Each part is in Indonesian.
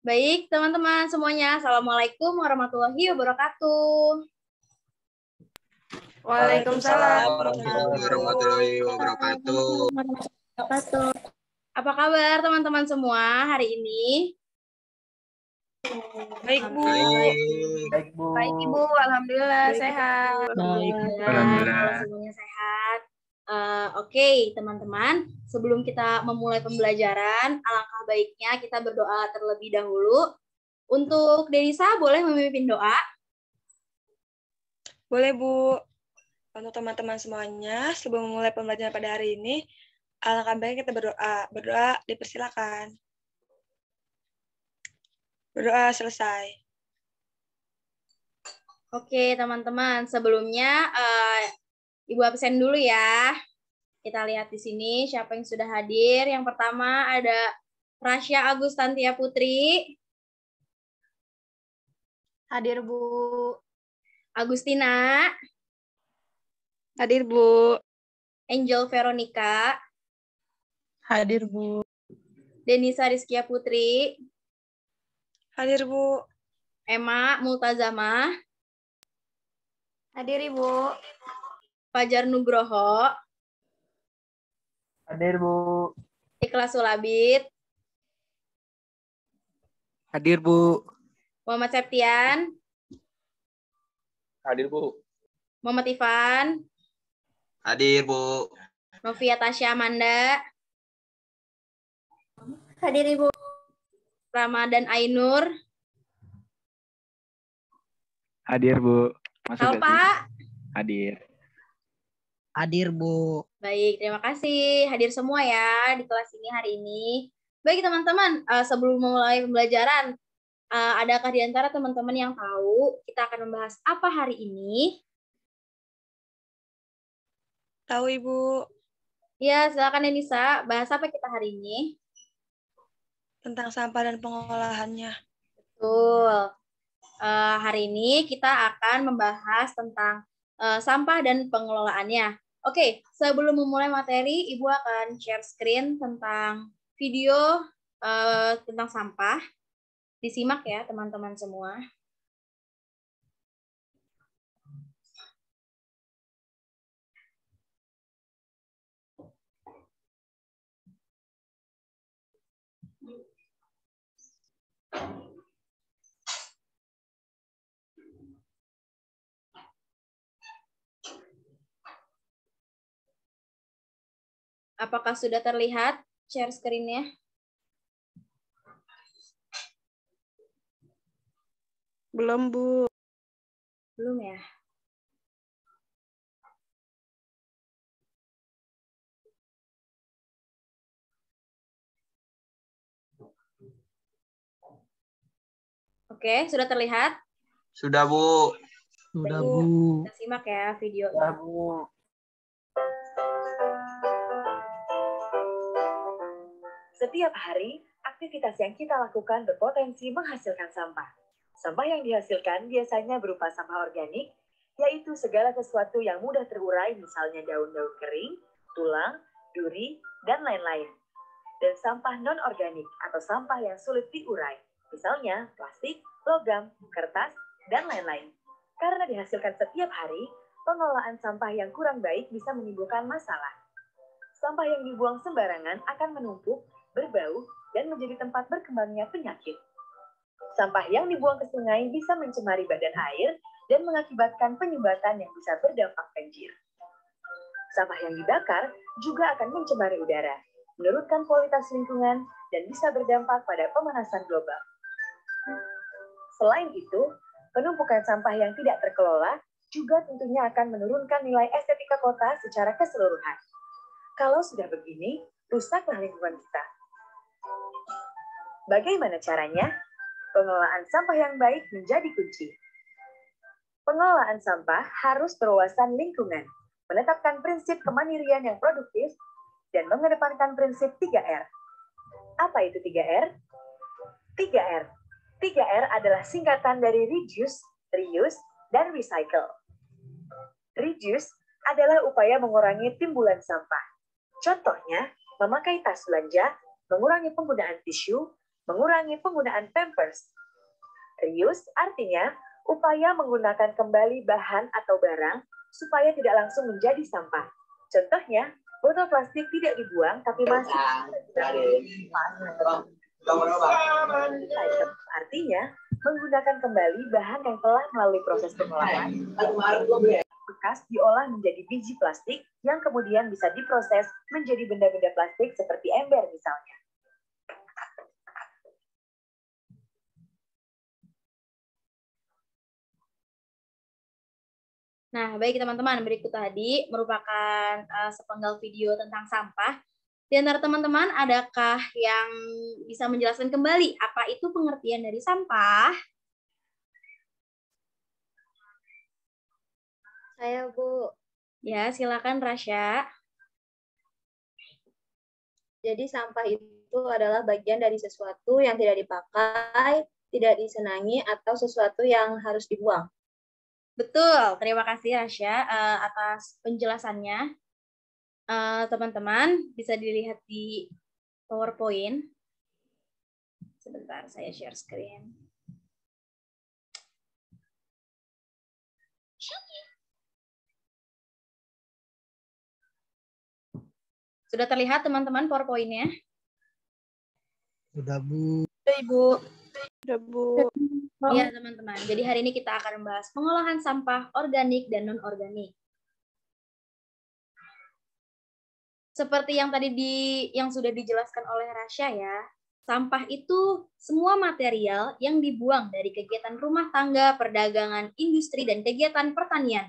Baik, teman-teman semuanya. Assalamualaikum warahmatullahi wabarakatuh. Waalaikumsalam warahmatullahi wabarakatuh. Apa kabar teman-teman semua hari ini? Baik, Bu. Baik, Bu. Baik, Ibu. Alhamdulillah sehat. Baik, Alhamdulillah. Semuanya sehat. Oke, teman-teman. Sebelum kita memulai pembelajaran, alangkah baiknya kita berdoa terlebih dahulu. Untuk Denisa, boleh memimpin doa? Boleh, Bu. Untuk teman-teman semuanya, sebelum memulai pembelajaran pada hari ini, alangkah baiknya kita berdoa. Berdoa dipersilakan. Berdoa selesai. Oke, teman-teman. Sebelumnya, Ibu absen dulu ya. Kita lihat di sini siapa yang sudah hadir. Yang pertama ada Rasya Agustantia Putri. hadir Bu. Agustina. Hadir, Bu. Angel Veronica. Hadir Bu. Denisa Rizkia Putri. Hadir, Bu. Emma Multazama. Hadir Ibu. Fajar Nugroho. Hadir Bu. Ikhlas Sulabit. Hadir Bu. Muhammad Septian. Hadir, Bu. Muhammad Ivan. Hadir, Bu. Novia Tasya Amanda. Hadir Ibu. Ramadan Ainur. Hadir Bu. Halo Pak. Hadir. Hadir Bu. Baik, terima kasih hadir semua ya di kelas ini hari ini. Baik teman-teman, sebelum memulai pembelajaran, adakah di antara teman-teman yang tahu kita akan membahas apa hari ini? Tahu, Ibu. Ya, silakan Denisa, bahas apa kita hari ini? Tentang sampah dan pengolahannya. Betul. Hari ini kita akan membahas tentang sampah dan pengelolaannya. Oke, sebelum memulai materi, Ibu akan share screen tentang video tentang sampah. Disimak ya teman-teman semua. Apakah sudah terlihat share screen-nya? Belum, Bu. Belum ya? Oke, sudah terlihat? Sudah, Bu. Sudah Baik, Bu. kita simak ya video. Sudah Bu. Setiap hari, aktivitas yang kita lakukan berpotensi menghasilkan sampah. Sampah yang dihasilkan biasanya berupa sampah organik, yaitu segala sesuatu yang mudah terurai, misalnya daun-daun kering, tulang, duri, dan lain-lain. Dan sampah non-organik atau sampah yang sulit diurai, misalnya plastik, logam, kertas, dan lain-lain. Karena dihasilkan setiap hari, pengelolaan sampah yang kurang baik bisa menimbulkan masalah. Sampah yang dibuang sembarangan akan menumpuk, berbau, dan menjadi tempat berkembangnya penyakit. Sampah yang dibuang ke sungai bisa mencemari badan air dan mengakibatkan penyumbatan yang bisa berdampak banjir. Sampah yang dibakar juga akan mencemari udara, menurunkan kualitas lingkungan, dan bisa berdampak pada pemanasan global. Selain itu, penumpukan sampah yang tidak terkelola juga tentunya akan menurunkan nilai estetika kota secara keseluruhan. Kalau sudah begini, rusaklah lingkungan kita. Bagaimana caranya? Pengelolaan sampah yang baik menjadi kunci. Pengelolaan sampah harus berwawasan lingkungan, menetapkan prinsip kemandirian yang produktif, dan mengedepankan prinsip 3R. Apa itu 3R? 3R. 3R adalah singkatan dari reduce, reuse, dan recycle. Reduce adalah upaya mengurangi timbulan sampah. Contohnya, memakai tas belanja, mengurangi penggunaan tisu, mengurangi penggunaan Pampers. Reuse artinya upaya menggunakan kembali bahan atau barang supaya tidak langsung menjadi sampah. Contohnya, botol plastik tidak dibuang tapi masih artinya menggunakan kembali bahan yang telah melalui proses pengolahan bekas diolah menjadi biji plastik yang kemudian bisa diproses menjadi benda-benda plastik seperti ember misalnya. Nah, baik teman-teman, berikut tadi merupakan sepenggal video tentang sampah. Di antara teman-teman, adakah yang bisa menjelaskan kembali apa itu pengertian dari sampah? Saya, Bu. Ya, silakan Rasya. Jadi sampah itu adalah bagian dari sesuatu yang tidak dipakai, tidak disenangi, atau sesuatu yang harus dibuang. Betul, terima kasih Rasya atas penjelasannya. Teman-teman bisa dilihat di PowerPoint. Sebentar, saya share screen. Sudah terlihat teman-teman PowerPoint-nya? Sudah, Bu. Sudah, Ibu. Sudah, Bu. Iya, teman-teman. Jadi hari ini kita akan membahas pengolahan sampah organik dan non-organik. Seperti yang tadi yang sudah dijelaskan oleh Rasya ya, sampah itu semua material yang dibuang dari kegiatan rumah tangga, perdagangan, industri, dan kegiatan pertanian.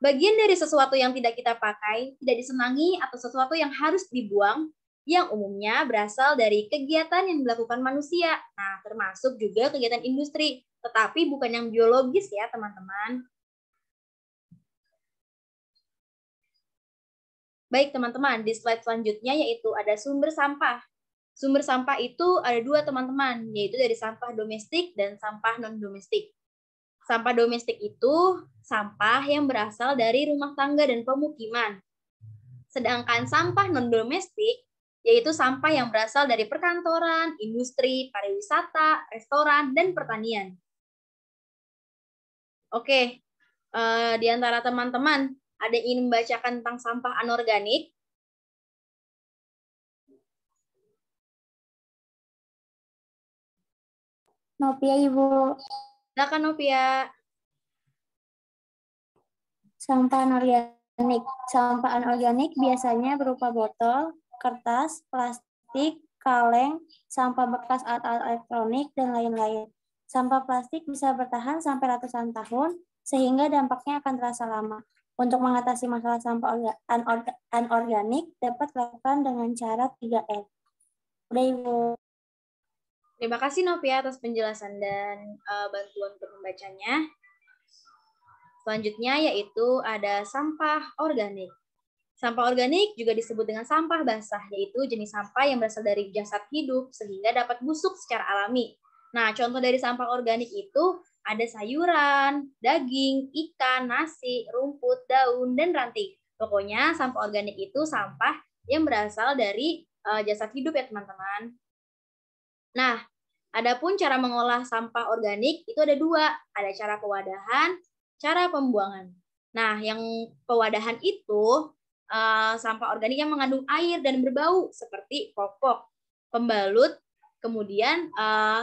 Bagian dari sesuatu yang tidak kita pakai, tidak disenangi, atau sesuatu yang harus dibuang, yang umumnya berasal dari kegiatan yang dilakukan manusia. Nah, termasuk juga kegiatan industri, tetapi bukan yang biologis ya, teman-teman. Baik, teman-teman, di slide selanjutnya yaitu ada sumber sampah. Sumber sampah itu ada dua, teman-teman, yaitu dari sampah domestik dan sampah non-domestik. Sampah domestik itu sampah yang berasal dari rumah tangga dan pemukiman. Sedangkan sampah non-domestik yaitu sampah yang berasal dari perkantoran, industri, pariwisata, restoran, dan pertanian. Oke, di antara teman-teman, ada yang ingin membacakan tentang sampah anorganik? Novia, Ibu. Silakan, Novia. Sampah anorganik. Sampah anorganik biasanya berupa botol, kertas, plastik, kaleng, sampah bekas alat-alat elektronik, dan lain-lain. Sampah plastik bisa bertahan sampai ratusan tahun, sehingga dampaknya akan terasa lama. Untuk mengatasi masalah sampah anorganik, dapat dilakukan dengan cara 3M. Udah, Ibu. Terima kasih, Novia, atas penjelasan dan bantuan untuk membacanya. Selanjutnya yaitu ada sampah organik. Sampah organik juga disebut dengan sampah basah, yaitu jenis sampah yang berasal dari jasad hidup sehingga dapat busuk secara alami. Nah, contoh dari sampah organik itu ada sayuran, daging, ikan, nasi, rumput, daun, dan ranting. Pokoknya sampah organik itu sampah yang berasal dari jasad hidup ya, teman-teman. Nah, adapun cara mengolah sampah organik itu ada dua, ada cara pewadahan, cara pembuangan. Nah, yang pewadahan itu sampah organik yang mengandung air dan berbau seperti popok, pembalut. Kemudian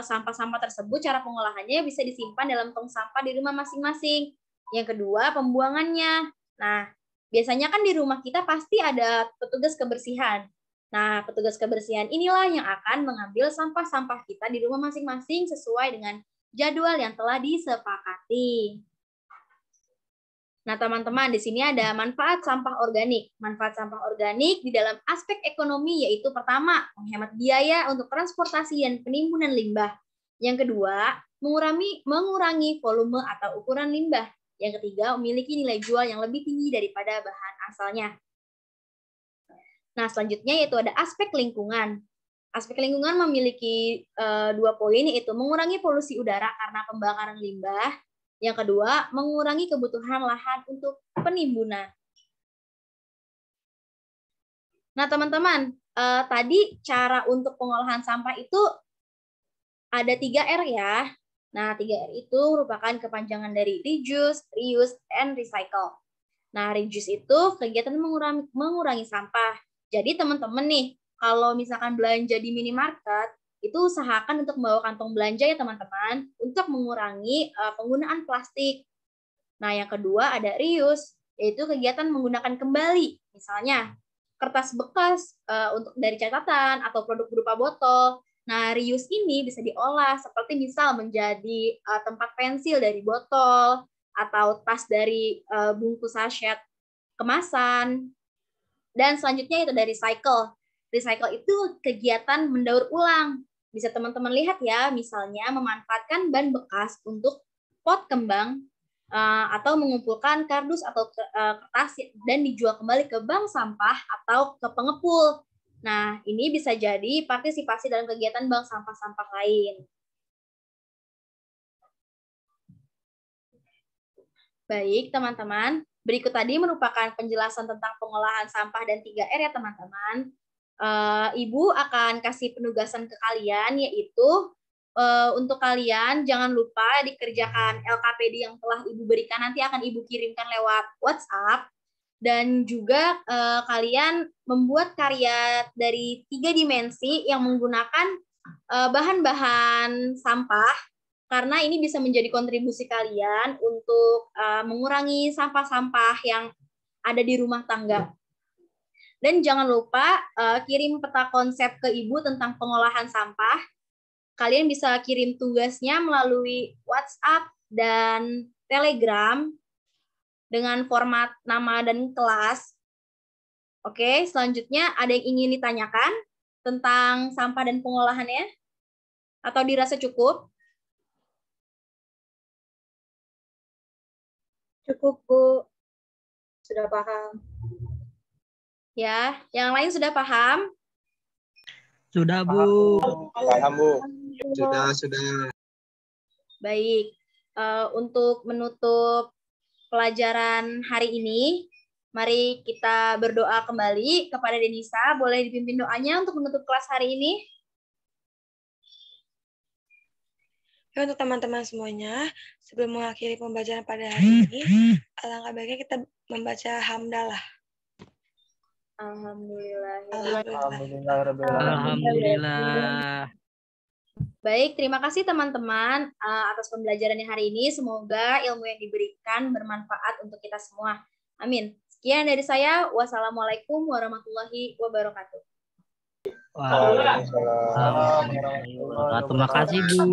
sampah-sampah tersebut cara pengolahannya bisa disimpan dalam tong sampah di rumah masing-masing. Yang kedua, pembuangannya. Nah, biasanya kan di rumah kita pasti ada petugas kebersihan. Nah, petugas kebersihan inilah yang akan mengambil sampah-sampah kita di rumah masing-masing sesuai dengan jadwal yang telah disepakati. Nah, teman-teman, di sini ada manfaat sampah organik. Manfaat sampah organik di dalam aspek ekonomi yaitu pertama, menghemat biaya untuk transportasi dan penimbunan limbah. Yang kedua, mengurangi volume atau ukuran limbah. Yang ketiga, memiliki nilai jual yang lebih tinggi daripada bahan asalnya. Nah, selanjutnya yaitu ada aspek lingkungan. Aspek lingkungan memiliki 2 poin, yaitu mengurangi polusi udara karena pembakaran limbah. Yang kedua, mengurangi kebutuhan lahan untuk penimbunan. Nah, teman-teman, tadi cara untuk pengolahan sampah itu ada 3R ya. Nah, 3R itu merupakan kepanjangan dari reduce, reuse, and recycle. Nah, reduce itu kegiatan mengurangi sampah. Jadi teman-teman nih, kalau misalkan belanja di minimarket, itu usahakan untuk membawa kantong belanja ya teman-teman, untuk mengurangi penggunaan plastik. Nah, yang kedua ada reuse, yaitu kegiatan menggunakan kembali. Misalnya, kertas bekas untuk dari catatan atau produk berupa botol. Nah, reuse ini bisa diolah seperti misal menjadi tempat pensil dari botol atau tas dari bungkus sachet kemasan. Dan selanjutnya itu dari recycle. Recycle itu kegiatan mendaur ulang. Bisa teman-teman lihat ya, misalnya memanfaatkan ban bekas untuk pot kembang atau mengumpulkan kardus atau kertas dan dijual kembali ke bank sampah atau ke pengepul. Nah, ini bisa jadi partisipasi dalam kegiatan bank sampah-sampah lain. Baik, teman-teman. Berikut tadi merupakan penjelasan tentang pengolahan sampah dan 3R ya, teman-teman. Ibu akan kasih penugasan ke kalian, yaitu untuk kalian jangan lupa dikerjakan LKPD yang telah Ibu berikan, nanti akan Ibu kirimkan lewat WhatsApp. Dan juga kalian membuat karya dari 3 dimensi yang menggunakan bahan-bahan sampah, karena ini bisa menjadi kontribusi kalian untuk mengurangi sampah-sampah yang ada di rumah tangga. Dan jangan lupa kirim peta konsep ke Ibu tentang pengolahan sampah. Kalian bisa kirim tugasnya melalui WhatsApp dan Telegram dengan format nama dan kelas. Oke, selanjutnya ada yang ingin ditanyakan tentang sampah dan pengolahannya? Atau dirasa cukup? Cukup, Bu. Sudah paham. Ya, yang lain sudah paham? Sudah, Bu. Paham, Bu. Sudah. Baik. Untuk menutup pelajaran hari ini, mari kita berdoa kembali kepada Denisa. Boleh dipimpin doanya untuk menutup kelas hari ini? Ya, untuk teman-teman semuanya, sebelum mengakhiri pembelajaran pada hari ini, alangkah baiknya kita membaca hamdalah. Alhamdulillah. Alhamdulillah. Baik, terima kasih teman-teman atas pembelajarannya hari ini. Semoga ilmu yang diberikan bermanfaat untuk kita semua. Amin. Sekian dari saya. Wassalamualaikum warahmatullahi wabarakatuh. Waalaikumsalam warahmatullahi wabarakatuh. Terima kasih, Bu.